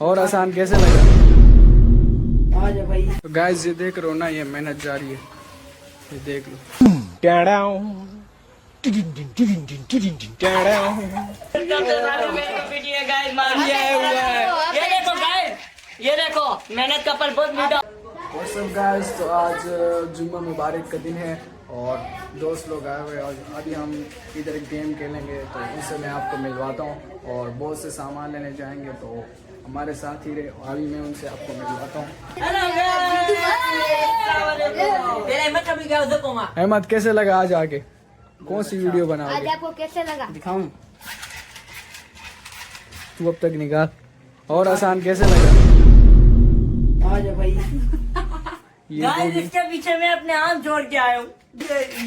और आसान कैसे लगा? भाई तो गाइस ये देख रहे हो ना, ये मेहनत जारी है, ये देख लो। ये देखो मेहनत का फल बहुत मीठा। और सब गाइस, तो आज जुम्मा मुबारक का दिन है और दोस्त लोग आए हुए हैं और अभी हम इधर गेम खेलेंगे, तो उनसे मैं आपको मिलवाता हूँ और बहुत से सामान लेने जाएंगे, तो हमारे साथ ही रहे। अभी मैं उनसे आपको मिलवाता हूँ। अहमद कैसे लगा आज आके? कौन सी वीडियो आज बनाओगे? आपको कैसे लगा? दिखाऊं? तू अब तक निकाल। और आसान कैसे लगा? भाई ये गाइस गोभी। इसके पीछे मैं अपने आम जोड़ के आया हूँ।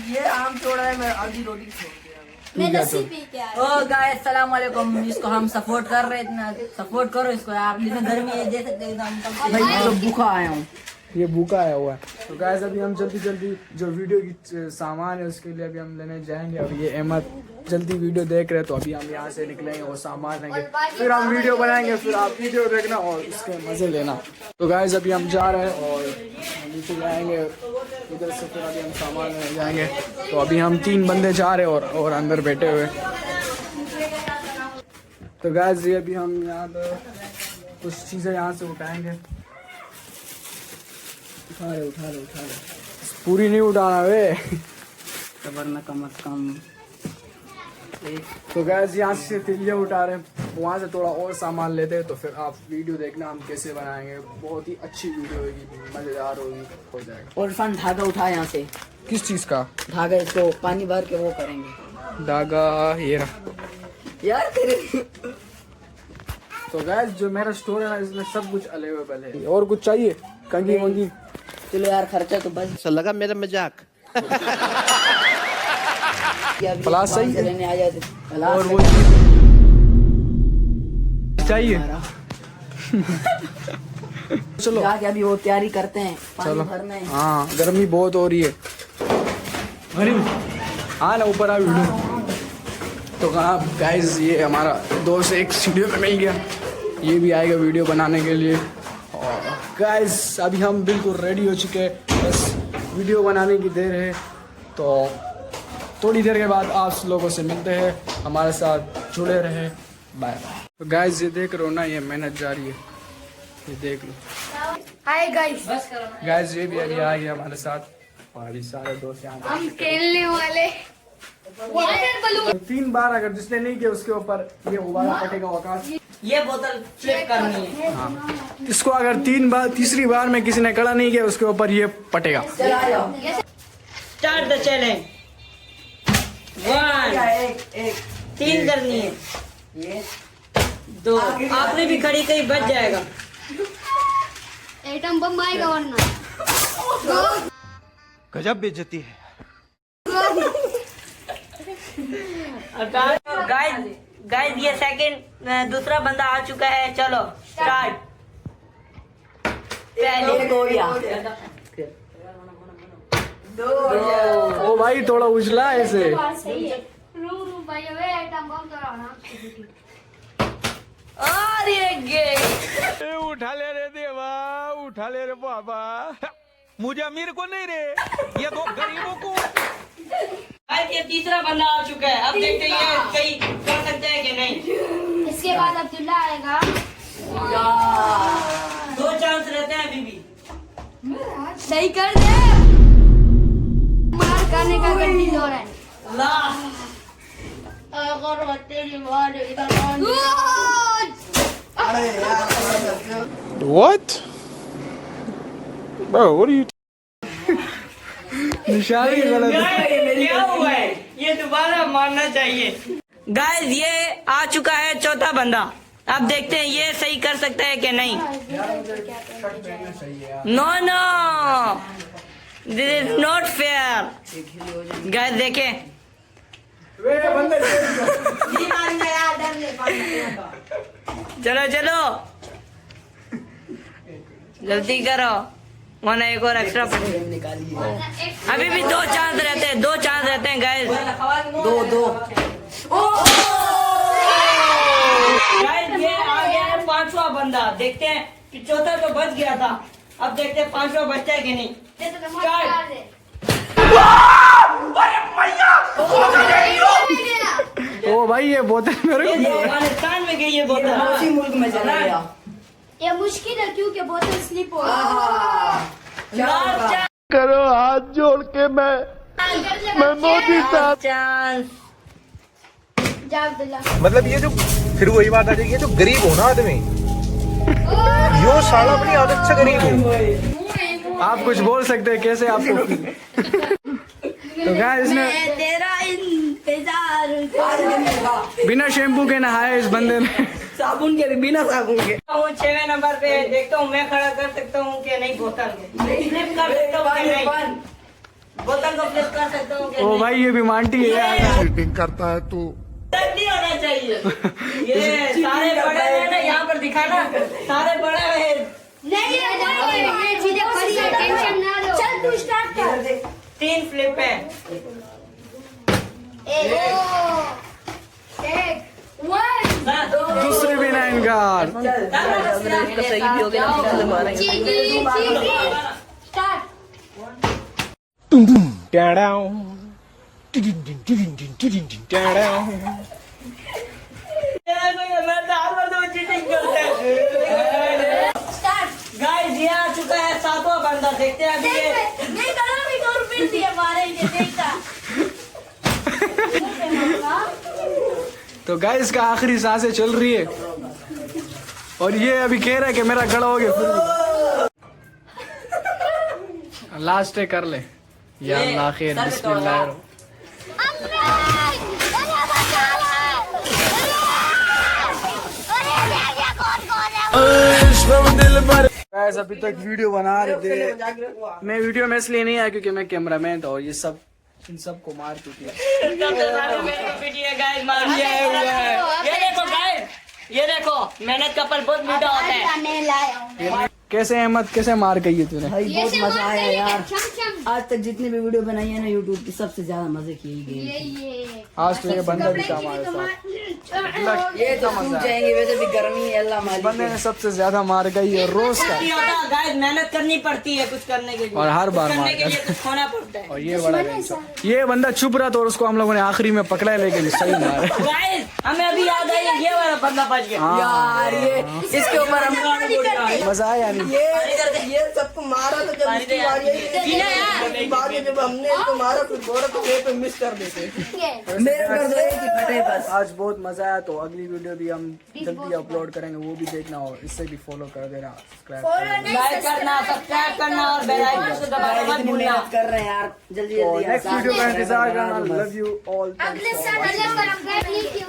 ये आम छोड़ा है, मैं आधी रोटी छोड़ के आया हूँ। मैं लस्सी पी के आया। ओ गाइस सलाम वालेकुम। इसको हम सपोर्ट कर रहे हैं, इतना सपोर्ट करो इसको यार। जितने गर्मी है दे सकते हैं। भाई मैं तो भूखा आया हूँ। ये भूखा आया हुआ है। तो गाइस अभी हम जल्दी जल्दी जो वीडियो की सामान है उसके लिए अभी हम लेने जाएंगे। अभी ये अहमद जल्दी वीडियो देख रहे हैं, तो अभी हम यहाँ से निकलेंगे और सामान लेंगे, फिर हम वीडियो बनाएंगे, फिर आप वीडियो देखना और उसके मजे लेना। तो गाइस अभी हम जा रहे हैं और नीचे जाएंगे उधर से, फिर अभी हम सामान लेने जाएंगे। तो अभी हम 3 बंदे जा रहे हैं और अंदर बैठे हुए। तो गाइस ये अभी हम यहाँ पर कुछ चीज़ें यहाँ से उठाएंगे। उठा रहे पूरी नहीं उठाना वे, वरना कम से कम। तो गैस यहाँ से तिलिया उठा रहे हैं, वहाँ से थोड़ा और सामान लेते हैं, तो फिर आप वीडियो देखना हम कैसे बनाएंगे। बहुत ही अच्छी वीडियो होगी, मजेदार होगी, हो जाएगा। और इरफान धागा उठा यहाँ से। किस चीज़ का धागा? इसको पानी भर के वो करेंगे। धागा ये रहा यार तेरे। तो गैस जो मेरा स्टोर है ना, इसमें सब कुछ अवेलेबल है। और कुछ चाहिए? कंगी वंगी? चलो यार खर्चा तो बस लगा मेरा मजाक। प्लास सही है। लेने आ जाते। और वो चाहिए? चलो जाके अभी वो तैयारी करते हैं, पानी चलो। भरना है। हाँ गर्मी बहुत हो रही है। अरे हाँ ना, ऊपर आ वीडियो। तो कहाँ गाइस, ये हमारा दोस्त एक स्टूडियो में मिल गया, ये भी आएगा वीडियो बनाने के लिए। और गाइस अभी हम बिल्कुल रेडी हो चुके हैं, बस वीडियो बनाने की देर है। तो थोड़ी देर के बाद आप लोगों से मिलते हैं, हमारे साथ जुड़े रहे। Bye bye. तो गाइस ये देख रहे हो ना, ये मेहनत जारी है, ये देख लो। हाय गाइस, गाइस ये भी अभी आ गया हमारे साथ और अभी सारे दोस्त यहाँ हम खेलने वाले वाटर बलून। 3 बार अगर जिसने नहीं किया उसके ऊपर ये उबाला पटेगा आकाश। ये बोतल फ्लिप करनी है। हाँ, इसको अगर 3 बार, तीसरी बार में किसी ने कड़ा नहीं किया उसके ऊपर ये पटेगा। चला जाओ। Start the challenge. 1 3 करनी है। ये 2 आपने भी खड़ी कहीं बच जाएगा। एटम बम आएगा वरना। गजब बेइज्जती है। गाइस ये सेकंड दूसरा बंदा आ चुका है। चलो स्टार्ट। पहले ओ भाई थोड़ा उछला है ऐसे। रू भाई वे एटम बम तो आराम से। अरे गए। उठा ले रे देवा, उठा ले रे बाबा। मुझे अमीर को नहीं रे, ये तो गरीबों को। गाइस ये तीसरा बंदा आ चुका है। अब देखते हैं ये कहीं कर सकते हैं कि नहीं। इसके बाद अब्दुल्ला आएगा। 2 चांस रहते हैं अभी भी। सही कर दे। मार खाने का गड्डी दो रहा है। ला What? Bro, what are you? निशानी गलत है। क्या हुआ है? ये दोबारा मारना चाहिए। गाइस ये आ चुका है चौथा बंदा। अब देखते हैं ये सही कर सकता है कि नहीं। No no, this is not fair. Guys देखें। चलो चलो जल्दी करो, वरना एक और एक्स्ट्रा अभी भी 2 चांस रहते हैं, 2 चांस रहते हैं गाइस। 2 गाइस ये आ गया है 5वां बंदा। बंदा। देखते हैं कि चौथा तो बच गया था, अब देखते हैं पांचवा बचता है कि नहीं। ये तो नमक Start. डाल दे। ओ भाई ये बोतल मेरे ये को अफगानिस्तान में गई ये बोतल। उसी मुल्क में चला गया। ये मुश्किल है क्योंकि बोतल स्लिप हो लास्ट चांस। करो हाथ जोड़ के मैं मोदी साहब चांस। जाग दिला। मतलब ये जो फिर वही बात आ जाएगी, ये जो गरीब हो ना आदमी, यो साला अपनी आदत से गरीब हो। आप कुछ बोल सकते हैं कैसे आपको तो गाइस इसने तेरा इंतजार बिना शैम्पू के नहाया इस बंदे ने। साबुन के बिना साबुन के। 6वें नंबर पे देखता हूँ मैं खड़ा कर सकता हूँ कि नहीं बोतल फ्लिप कर सकता हूँ कि नहीं, बोतल को फ्लिप कर सकता हूँ कि ओ नहीं। भाई ये भी मांटी है यार। चीटिंग करता है तू। नहीं होना चाहिए। ये सारे बड़े हैं ना, यहाँ पर दिखाना सारे बड़े हैं। नहीं ये चीजें खड़ी है, टेंशन ना लो। चल तू स्टार्ट कर। 3 फ्लिप है। एक 1 दूसरे भी ना इनकार। सही भी हो गया। चीटी स्टार्ट। गाइस ये आ चुका है 7वां बंदा। देखते हैं अभी ये नहीं करो भी करो फिर दिए मारेंगे देखता। तो गाइस का आखिरी सांसें चल रही है और ये अभी कह रहा है कि मेरा गला हो गया। फिर लास्ट है कर ले या अल्लाह खैर बिस्मिल्लाह। गाइस अभी तक वीडियो बना रहे थे। मैं वीडियो में इसलिए नहीं आया क्योंकि मैं कैमरामैन था और ये सब इन सबको मार चुकी है। गाइस मार दिया है। ये देखो गाइस, ये देखो मेहनत का फल बहुत मीठा होता है। मैं लाया हूं। कैसे अहमद कैसे मार गई है तूने? भाई बहुत मजा आया यार। छम छम। आज तक जितने भी वीडियो बनाई है ना यूट्यूब की, सबसे ज्यादा मजे किए गए। ये आज तो ये बंदा भी काम आया था। ये तो टूट जाएंगे, वैसे भी गर्मी है, अल्लाह मालिक बंदे है। ने सबसे ज्यादा मार गई है रोज का गाइस मेहनत करनी पड़ती है कुछ करने के लिए, और हर बार कुछ करने मार के लिए कुछ खोना पड़ता है। और ये बड़ा ये बंदा चुप रहा तो उसको हम लोगों ने आखिरी में पकड़ा है लेकिन सही मारा। गाइस हमें अभी याद आई ये वाला बंदा बच गया। यार ये इसके ऊपर हम मजा आया नहीं? ये सबको मारा तो जब इसकी बारी आई, बाद में जब हमने इसको मारा कुछ बोला तो ये तो मिस कर देते। मेरे घर तो एक ही फटे बस। आज बहुत मजा आया तो अगली वीडियो भी हम जल्दी अपलोड करेंगे, वो भी देखना और इससे भी फॉलो कर देना, सब्सक्राइब लाइक करना, सब्सक्राइब करना और बेल आइकन को दबाना मत इतनी भूलना। मेहनत कर रहे हैं यार, जल्दी और जल्दी नेक्स्ट वीडियो का इंतजार करना। Love you all. अगले साल हम गए नहीं कि